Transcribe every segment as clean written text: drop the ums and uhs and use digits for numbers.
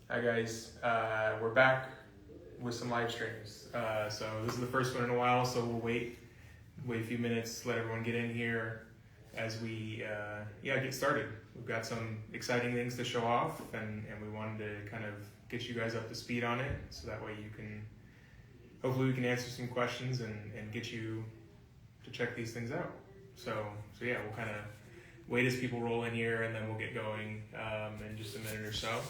Hi guys, we're back with some live streams. So this is the first one in a while, so we'll wait a few minutes, let everyone get in here as we get started. We've got some exciting things to show off, and we wanted to kind of get you guys up to speed on it, so that way you can, hopefully we can answer some questions and get you to check these things out. So yeah, we'll kind of wait as people roll in here, and then we'll get going in just a minute or so.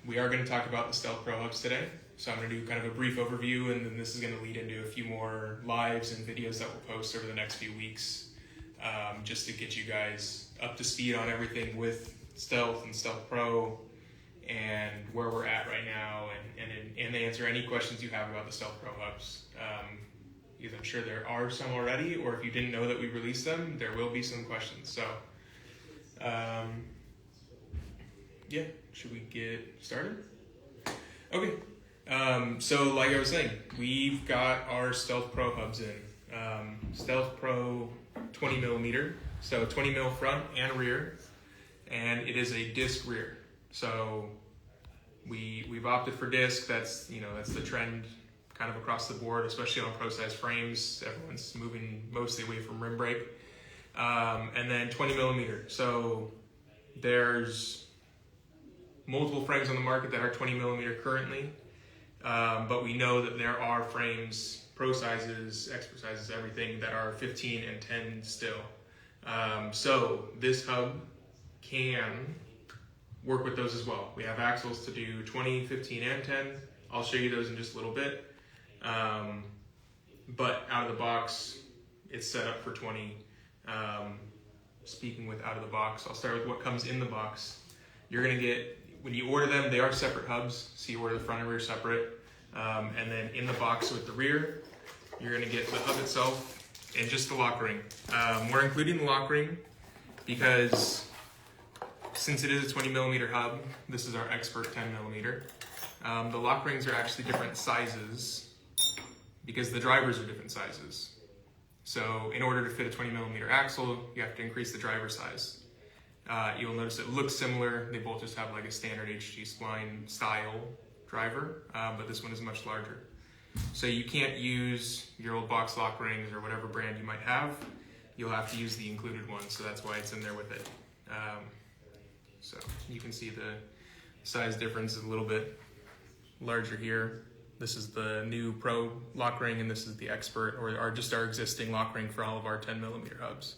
We are going to talk about the Stealth Pro Hubs today, so I'm going to do kind of a brief overview, and then this is going to lead into a few more lives and videos that we'll post over the next few weeks, just to get you guys up to speed on everything with Stealth and Stealth Pro and where we're at right now, and answer any questions you have about the Stealth Pro Hubs. Because I'm sure there are some already, or if you didn't know that we released them, there will be some questions. So, yeah, should we get started? Okay, so like I was saying, we've got our Stealth Pro hubs in. Stealth Pro 20 millimeter, so 20 mil front and rear, and it is a disc rear. So we've opted for disc. That's the trend kind of across the board, especially on pro size frames. Everyone's moving mostly away from rim brake. And then 20 millimeter. So there's multiple frames on the market that are 20 millimeter currently, but we know that there are frames, pro sizes, expert sizes, everything, that are 15 and 10 still. So this hub can work with those as well. We have axles to do 20, 15, and 10. I'll show you those in just a little bit. But out of the box, it's set up for 20. Speaking with out of the box, I'll start with what comes in the box. You're gonna get, when you order them, they are separate hubs, so you order the front and rear separate. And then in the box with the rear, you're gonna get the hub itself and just the lock ring. We're including the lock ring because since it is a 20 millimeter hub, this is our expert 10 millimeter. The lock rings are actually different sizes because the drivers are different sizes. So in order to fit a 20 millimeter axle, you have to increase the driver size. You'll notice it looks similar. They both just have like a standard HG spline style driver, but this one is much larger. So you can't use your old box lock rings or whatever brand you might have. You'll have to use the included one, so that's why it's in there with it. So you can see the size difference is a little bit larger here. This is the new Pro lock ring, and this is the Expert, or just our existing lock ring for all of our 10 millimeter hubs.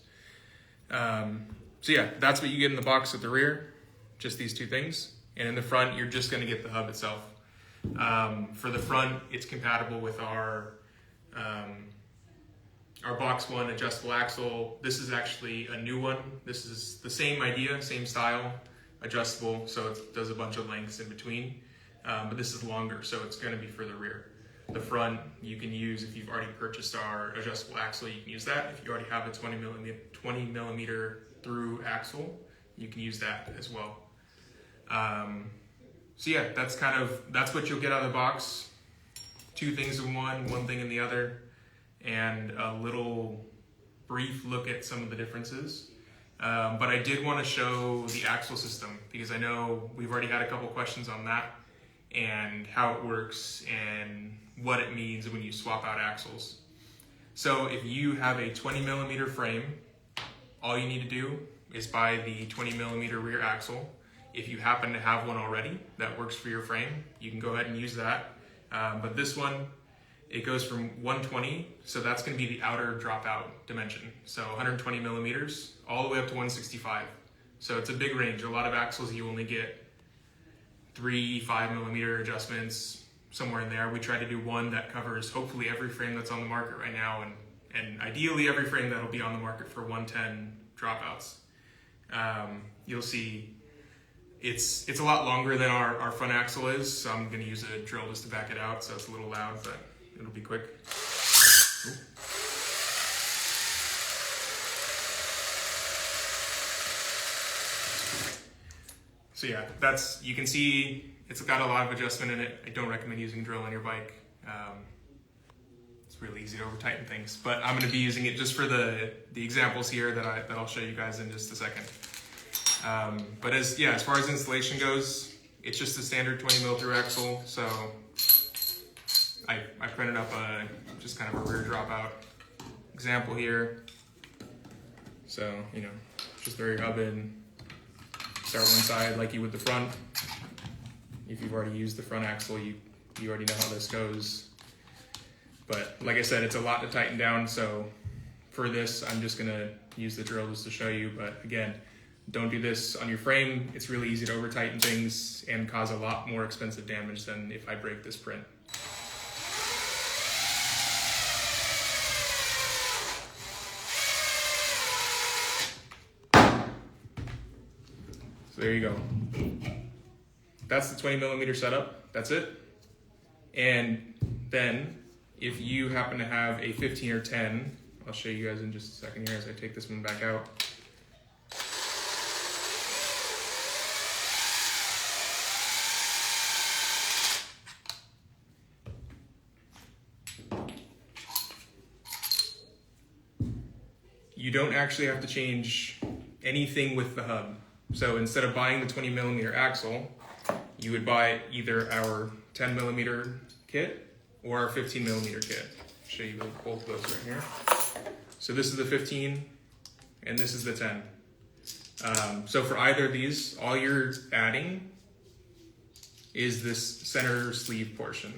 So yeah, that's what you get in the box with the rear, just these two things. And in the front, you're just gonna get the hub itself. For the front, it's compatible with our box one adjustable axle. This is actually a new one. This is the same idea, same style, adjustable, so it does a bunch of lengths in between. But this is longer, so it's going to be for the rear. The front, you can use, if you've already purchased our adjustable axle, you can use that. If you already have a 20 millimeter through axle, you can use that as well. So yeah, that's what you'll get out of the box. Two things in one thing in the other, and a little brief look at some of the differences. But I did want to show the axle system because I know we've already had a couple questions on that and how it works and what it means when you swap out axles. So if you have a 20 millimeter frame, all you need to do is buy the 20 millimeter rear axle. If you happen to have one already that works for your frame, you can go ahead and use that. But this one, it goes from 120, so that's going to be the outer dropout dimension. So 120 millimeters all the way up to 165. So it's a big range. A lot of axles you only get 3-5 millimeter adjustments, somewhere in there. We try to do one that covers hopefully every frame that's on the market right now, and ideally every frame that'll be on the market for 110 dropouts. You'll see it's a lot longer than our front axle is, so I'm going to use a drill just to back it out, so it's a little loud, but it'll be quick. Ooh. So yeah, you can see it's got a lot of adjustment in it. I don't recommend using a drill on your bike. It's really easy to over tighten things, but I'm going to be using it just for the examples here that I'll show you guys in just a second. But as far as installation goes, it's just a standard 20 mil through axle. So I printed up just kind of a rear dropout example here. So, just throw your hub in, start one side like you would the front. If you've already used the front axle, you already know how this goes. But like I said, it's a lot to tighten down. So for this, I'm just gonna use the drill just to show you. But again, don't do this on your frame. It's really easy to over tighten things and cause a lot more expensive damage than if I break this print. So there you go. That's the 20 millimeter setup. That's it. And then if you happen to have a 15 or 10, I'll show you guys in just a second here as I take this one back out. You don't actually have to change anything with the hub. So instead of buying the 20 millimeter axle, you would buy either our 10 millimeter kit or our 15 millimeter kit. I'll show you both of those right here. So this is the 15 and this is the 10. So for either of these, all you're adding is this center sleeve portion.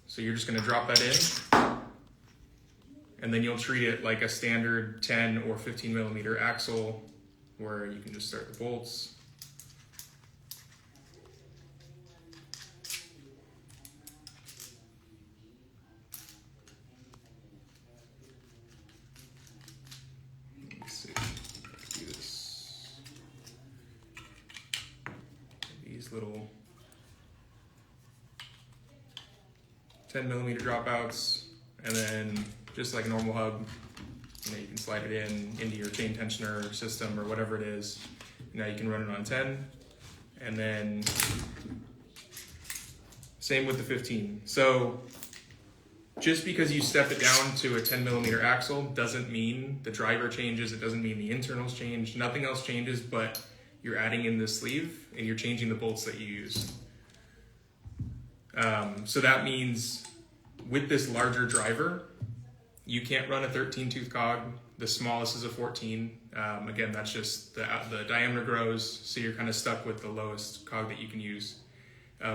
So you're just gonna drop that in, and then you'll treat it like a standard 10 or 15 millimeter axle where you can just start the bolts. Let's see, do this. These little 10 millimeter dropouts, and then just like a normal hub, you can slide it into your chain tensioner system or whatever it is. Now you can run it on 10, and then same with the 15. So just because you step it down to a 10 millimeter axle doesn't mean the driver changes, it doesn't mean the internals change, nothing else changes, but you're adding in this sleeve and you're changing the bolts that you use. So that means with this larger driver, you can't run a 13 tooth cog. The smallest is a 14. Again, that's just the diameter grows, so you're kind of stuck with the lowest cog that you can use.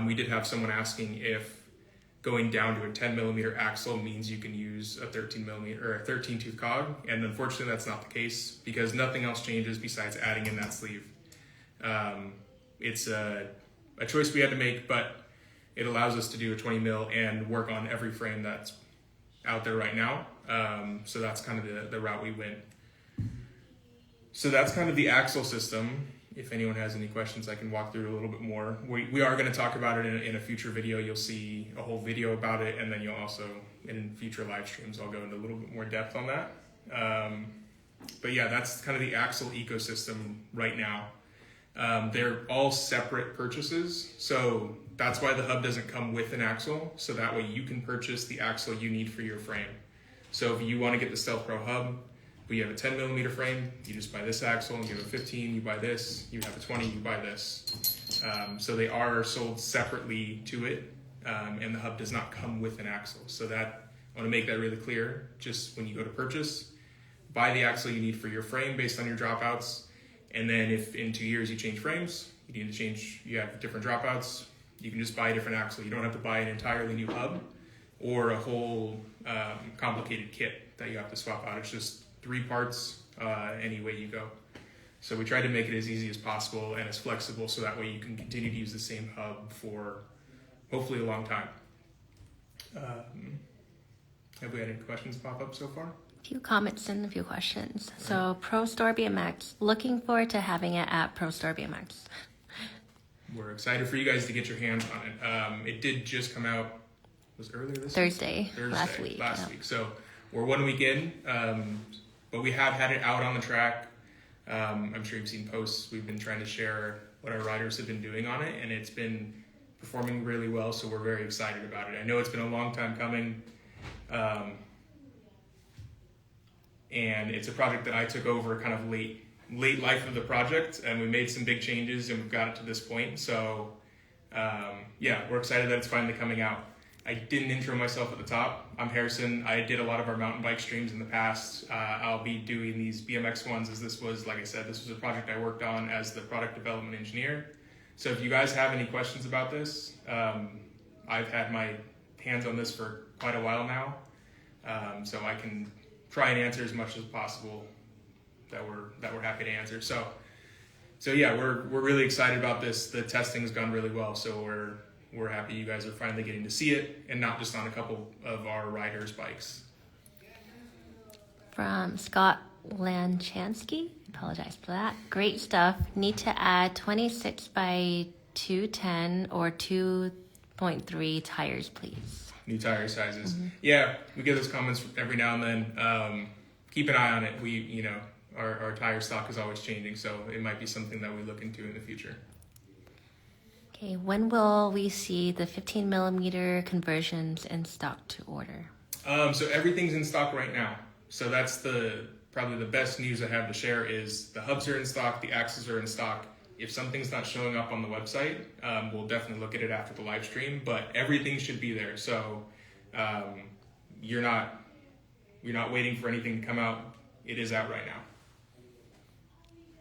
We did have someone asking if going down to a 10 millimeter axle means you can use a 13 millimeter or a 13 tooth cog, and unfortunately that's not the case because nothing else changes besides adding in that sleeve. It's a choice we had to make, but it allows us to do a 20 mil and work on every frame that's out there right now. So that's kind of the route we went. So that's kind of the axle system. If anyone has any questions, I can walk through a little bit more. We are going to talk about it in a future video. You'll see a whole video about it, and then you'll also, in future live streams, I'll go into a little bit more depth on that. But yeah, that's kind of the axle ecosystem right now. They're all separate purchases, so that's why the hub doesn't come with an axle, so that way you can purchase the axle you need for your frame. So if you want to get the Stealth Pro hub, but you have a 10 millimeter frame, you just buy this axle, and you have a 15, you buy this, you have a 20, you buy this. So they are sold separately to it, and the hub does not come with an axle. So that, I want to make that really clear. Just when you go to purchase, buy the axle you need for your frame based on your dropouts, and then if in 2 years you change frames, you need to change, you have different dropouts, you can just buy a different axle. You don't have to buy an entirely new hub or a whole complicated kit that you have to swap out. It's just 3 parts any way you go. So we tried to make it as easy as possible and as flexible so that way you can continue to use the same hub for hopefully a long time. Have we had any questions pop up so far? A few comments and a few questions. Right. So Pro Store BMX, looking forward to having it at Pro Store BMX. We're excited for you guys to get your hands on it. It did just come out, was it earlier this Thursday, week? last week. Last week. So we're 1 week in, but we have had it out on the track. I'm sure you've seen posts. We've been trying to share what our riders have been doing on it, and it's been performing really well, so we're very excited about it. I know it's been a long time coming, and it's a project that I took over kind of late late life of the project, and we made some big changes, and we've got it to this point. So, yeah, we're excited that it's finally coming out. I didn't intro myself at the top. I'm Harrison. I did a lot of our mountain bike streams in the past. I'll be doing these BMX ones, as this was, like I said, this was a project I worked on as the product development engineer. So if you guys have any questions about this, I've had my hands on this for quite a while now. So I can try and answer as much as possible that we're happy to answer. So yeah, we're really excited about this. The testing's gone really well, so we're happy you guys are finally getting to see it, and not just on a couple of our riders' bikes. From Scott Lanchansky, apologize for that. Great stuff. Need to add 26 by 210 or 2.3 tires, please. New tire sizes. Mm-hmm. Yeah, we get those comments every now and then. Keep an eye on it. Our tire stock is always changing, so it might be something that we look into in the future. Okay, when will we see the 15 millimeter conversions in stock to order? So everything's in stock right now. So that's probably the best news I have to share is the hubs are in stock, the axles are in stock. If something's not showing up on the website, we'll definitely look at it after the live stream, but everything should be there. So you're not waiting for anything to come out. It is out right now.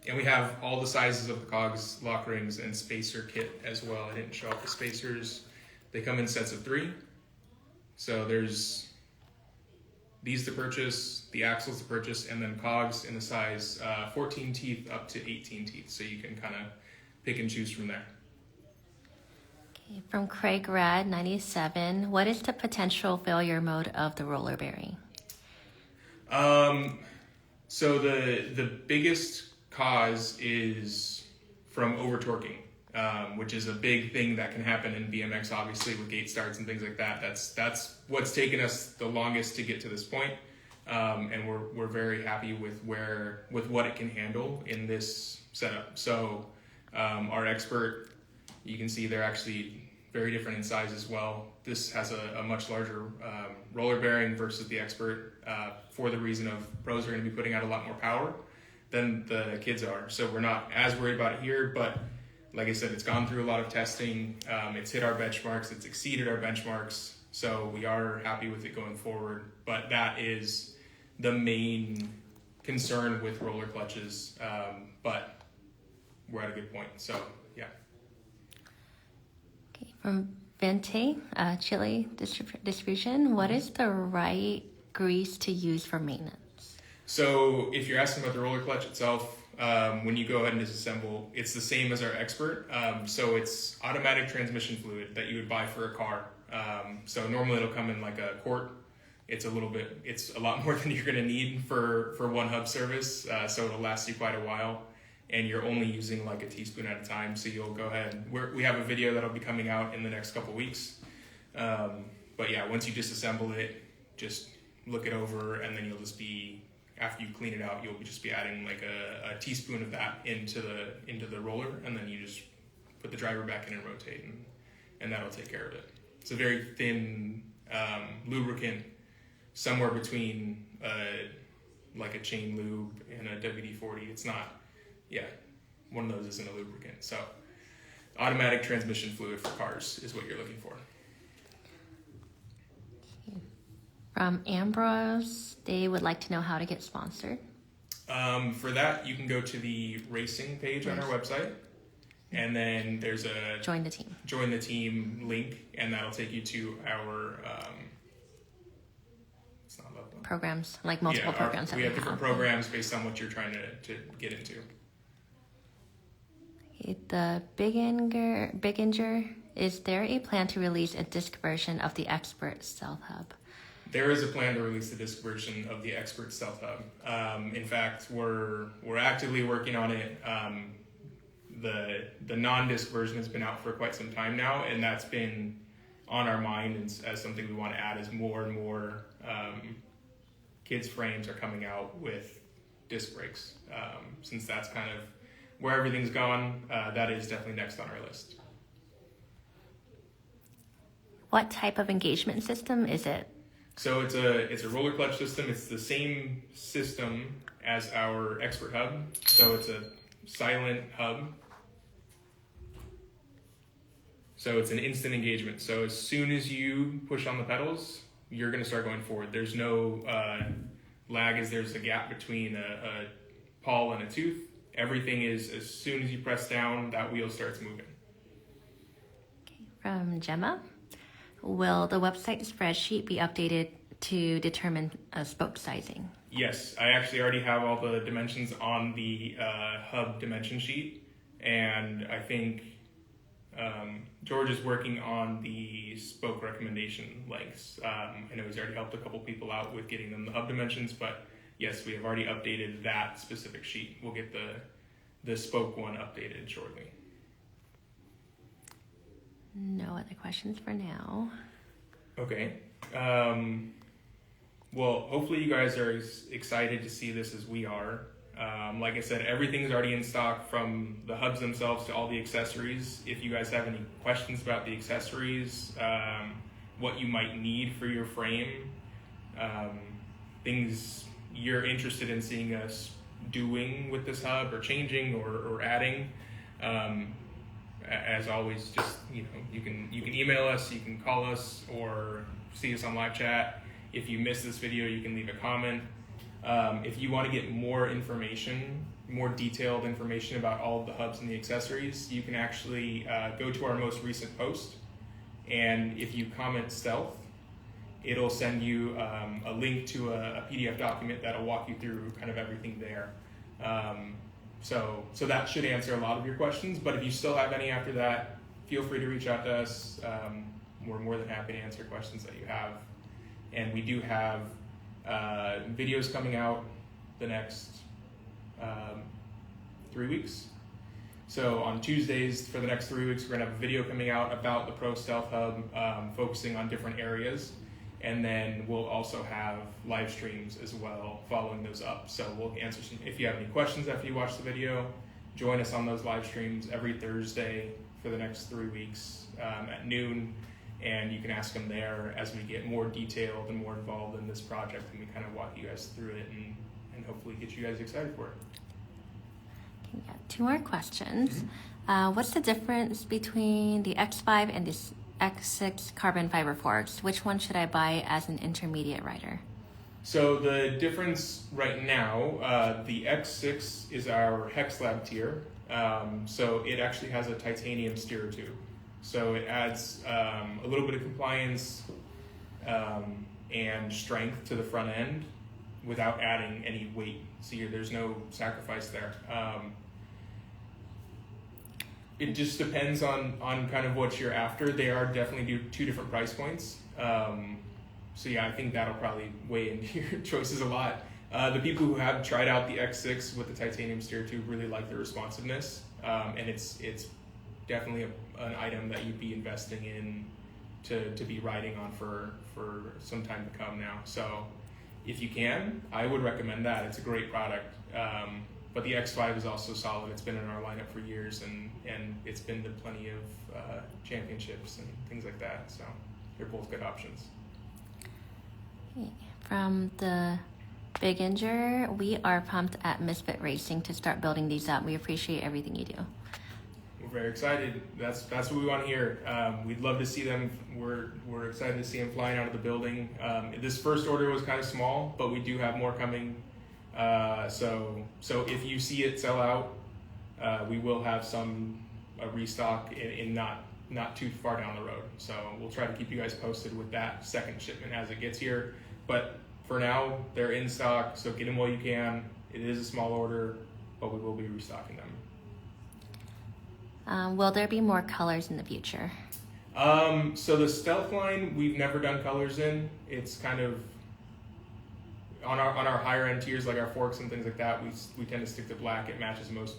And we have all the sizes of the cogs, lock rings, and spacer kit as well. I didn't show off the spacers. They come in sets of 3. So there's these to purchase, the axles to purchase, and then cogs in the size 14 teeth up to 18 teeth. So you can kind of pick and choose from there. Okay, from Craig Rad 97, what is the potential failure mode of the roller bearing? So the biggest cause is from over torquing, which is a big thing that can happen in BMX, obviously with gate starts and things like that. That's what's taken us the longest to get to this point, and we're very happy with what it can handle in this setup. So our expert, you can see they're actually very different in size as well. This has a much larger roller bearing versus the expert, for the reason of pros are going to be putting out a lot more power than the kids are. So we're not as worried about it here, but like I said, it's gone through a lot of testing. It's hit our benchmarks, it's exceeded our benchmarks. So we are happy with it going forward, but that is the main concern with roller clutches. But we're at a good point, so yeah. Okay, from Vente, Chile distribution, what is the right grease to use for maintenance? So if you're asking about the roller clutch itself, when you go ahead and disassemble, it's the same as our expert. So it's automatic transmission fluid that you would buy for a car. So normally it'll come in like a quart. It's a lot more than you're going to need for one hub service. So it'll last you quite a while, and you're only using like a teaspoon at a time. So you'll go ahead. We have a video that'll be coming out in the next couple weeks. But yeah, once you disassemble it, just look it over, and then you'll just be, after you clean it out, you'll just be adding like a teaspoon of that into the roller, and then you just put the driver back in and rotate, and that'll take care of it. It's a very thin lubricant, somewhere between like a chain lube and a WD-40. It's not, one of those isn't a lubricant. So automatic transmission fluid for cars is what you're looking for. From Ambrose, they would like to know how to get sponsored. For that, you can go to the racing page on our website, and then there's a join the team link, and that'll take you to our programs, like multiple programs. We have different programs based on what you're trying to get into. Okay, the Biginger, is there a plan to release a disc version of the Expert Stealth Hub? There is a plan to release the disc version of the Expert Stealth Hub. In fact, we're actively working on it. The non-disc version has been out for quite some time now, and that's been on our mind as something we want to add as more and more kids' frames are coming out with disc brakes. Since that's kind of where everything's gone, that is definitely next on our list. What type of engagement system is it? So it's a roller clutch system. It's the same system as our Expert hub. So it's a silent hub. So it's an instant engagement. So as soon as you push on the pedals, you're going to start going forward. There's no lag as there's a gap between a pawl and a tooth. Everything is, as soon as you press down, that wheel starts moving. Okay. From Gemma, will the website spreadsheet be updated to determine spoke sizing? Yes, I actually already have all the dimensions on the hub dimension sheet, and I think George is working on the spoke recommendation lengths. I know he's already helped a couple people out with getting them the hub dimensions, but yes, we have already updated that specific sheet. We'll get the spoke one updated shortly. No other questions for now. Okay. Well, hopefully you guys are as excited to see this as we are. Like I said, everything's already in stock, from the hubs themselves to all the accessories. If you guys have any questions about the accessories, what you might need for your frame, things you're interested in seeing us doing with this hub or changing or adding, as always, just you can email us, you can call us, or see us on live chat. If you missed this video, you can leave a comment. If you want to get more information, more detailed information about all of the hubs and the accessories, you can actually go to our most recent post, and if you comment stealth, it'll send you a link to a PDF document that'll walk you through kind of everything there. So that should answer a lot of your questions, but if you still have any after that, feel free to reach out to us. We're more than happy to answer questions that you have. And we do have videos coming out the next 3 weeks. So on Tuesdays for the next 3 weeks, we're gonna have a video coming out about the Pro Stealth Hub, focusing on different areas. And then we'll also have live streams as well following those up. So we'll answer some, if you have any questions after you watch the video, join us on those live streams every Thursday for the next 3 weeks at noon. And you can ask them there as we get more detailed and more involved in this project, and we kind of walk you guys through it and hopefully get you guys excited for it. Okay, yeah, 2 more questions. What's the difference between the X5 and the X6 carbon fiber forks? Which one should I buy as an intermediate rider? So the difference right now, the X6 is our Hex Lab tier. So it actually has a titanium steerer tube. So it adds a little bit of compliance and strength to the front end without adding any weight. So there's no sacrifice there. It just depends on kind of what you're after. They are definitely 2 different price points. So yeah, I think that'll probably weigh into your choices a lot. The people who have tried out the X6 with the titanium steer tube really like the responsiveness, and it's definitely an item that you'd be investing in to be riding on for some time to come now. So if you can, I would recommend that. It's a great product. But the X5 is also solid. It's been in our lineup for years, and it's been to plenty of championships and things like that. So they're both good options. From the Beginner, we are pumped at Misfit Racing to start building these up. We appreciate everything you do. We're very excited. That's what we want to hear. We'd love to see them. We're excited to see them flying out of the building. This first order was kind of small, but we do have more coming. So if you see it sell out, we will have a restock in not too far down the road. So we'll try to keep you guys posted with that second shipment as it gets here. But for now, they're in stock, so get them while you can. It is a small order, but we will be restocking them. Will there be more colors in the future? So the Stealth line, we've never done colors in. It's kind of on our higher end tiers, like our forks and things like that. We tend to stick to black. It matches most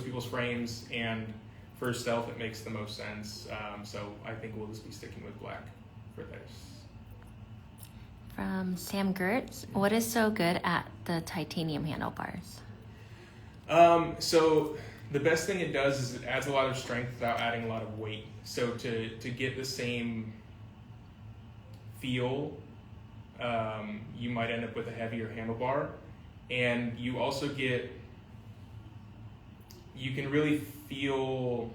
people's frames, and for Stealth, it makes the most sense. So I think we'll just be sticking with black for this. From Sam Gertz, what is so good at the titanium handlebars? So the best thing it does is it adds a lot of strength without adding a lot of weight. So to get the same feel, you might end up with a heavier handlebar. And you also get, you can really feel,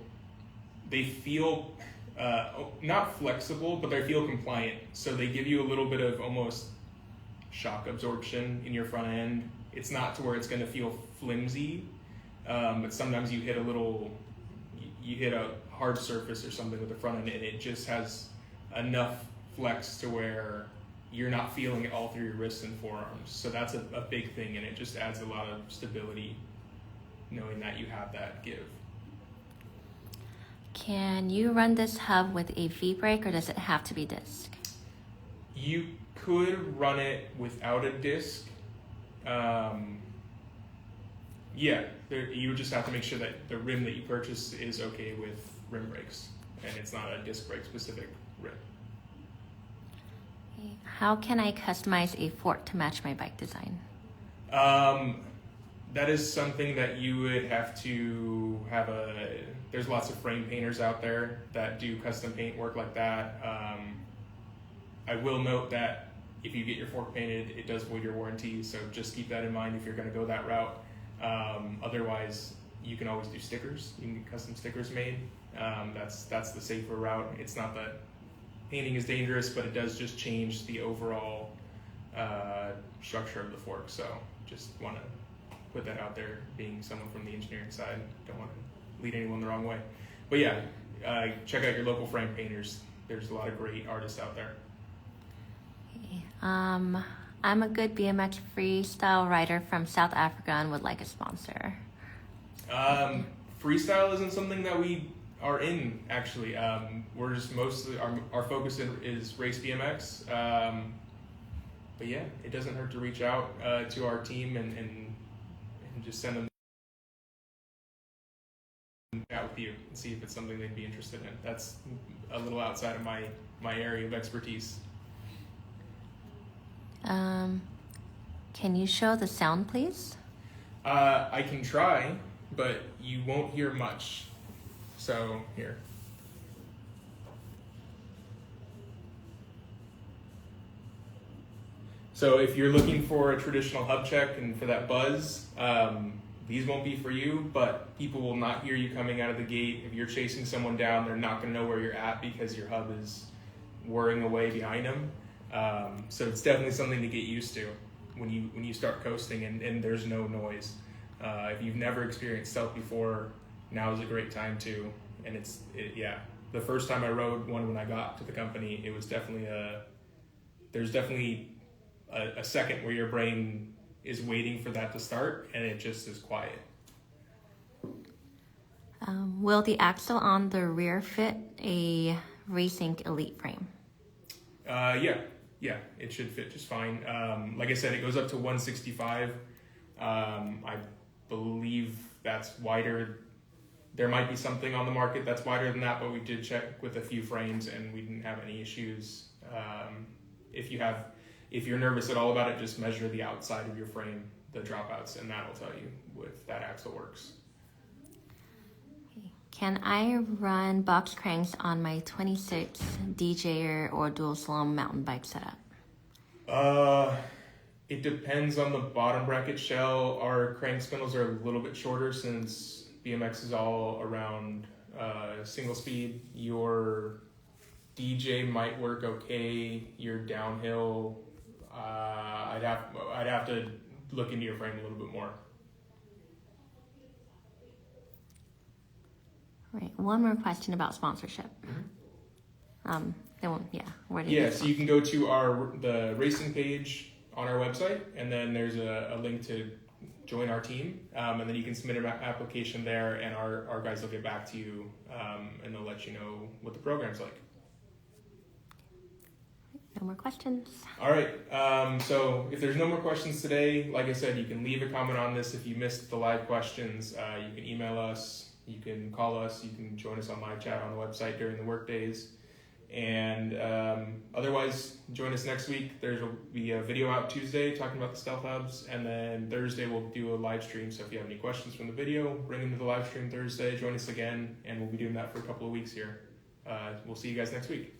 they feel not flexible, but they feel compliant. So they give you a little bit of almost shock absorption in your front end. It's not to where it's going to feel flimsy, but sometimes you hit a hard surface or something with the front end, and it just has enough flex to where you're not feeling it all through your wrists and forearms. So that's a big thing, and it just adds a lot of stability knowing that you have that give. Can you run this hub with a V-brake, or does it have to be disc? You could run it without a disc. You would just have to make sure that the rim that you purchase is okay with rim brakes, and it's not a disc brake specific rim. How can I customize a fork to match my bike design? That is something that you would have to have there's lots of frame painters out there that do custom paint work like that. I will note that if you get your fork painted, it does void your warranty, so just keep that in mind if you're going to go that route. Otherwise, you can always do stickers. You can get custom stickers made. That's the safer route. It's not that painting is dangerous, but it does just change the overall structure of the fork. So just want to put that out there, being someone from the engineering side. Don't want to lead anyone the wrong way. But yeah, check out your local frame painters. There's a lot of great artists out there. I'm a good BMX freestyle rider from South Africa and would like a sponsor. Freestyle isn't something that we are in, actually. We're just mostly, our focus is race BMX. But yeah, it doesn't hurt to reach out to our team and just send them out with you and see if it's something they'd be interested in. That's a little outside of my area of expertise. Can you show the sound, please? I can try, but you won't hear much. So here. So if you're looking for a traditional hub check and for that buzz, these won't be for you, but people will not hear you coming out of the gate. If you're chasing someone down, they're not going to know where you're at because your hub is whirring away behind them. So it's definitely something to get used to when you start coasting and there's no noise. If you've never experienced stealth before, now is a great time to. And the first time I rode one when I got to the company, it was definitely there's definitely a second where your brain is waiting for that to start and it just is quiet. Will the axle on the rear fit a Racing Elite frame? Yeah, it should fit just fine. Like I said, it goes up to 165. I believe that's wider. There might be something on the market that's wider than that, but we did check with a few frames and we didn't have any issues. If you're nervous at all about it, just measure the outside of your frame, the dropouts, and that'll tell you if that axle works. Can I run box cranks on my 26 DJ or dual slalom mountain bike setup? It depends on the bottom bracket shell. Our crank spindles are a little bit shorter since BMX is all around single speed. Your DJ might work okay. Your downhill, I'd have to look into your frame a little bit more. Right. One more question about sponsorship. Mm-hmm. So you can go to the racing page on our website, and then there's a link to join our team, and then you can submit an application there, and our guys will get back to you, and they'll let you know what the program's like. No more questions. All right. So if there's no more questions today, like I said, you can leave a comment on this. If you missed the live questions, you can email us. You can call us. You can join us on live chat on the website during the work days. And otherwise, join us next week. There'll be a video out Tuesday talking about the stealth hubs. And then Thursday, we'll do a live stream. So if you have any questions from the video, bring them to the live stream Thursday. Join us again. And we'll be doing that for a couple of weeks here. We'll see you guys next week.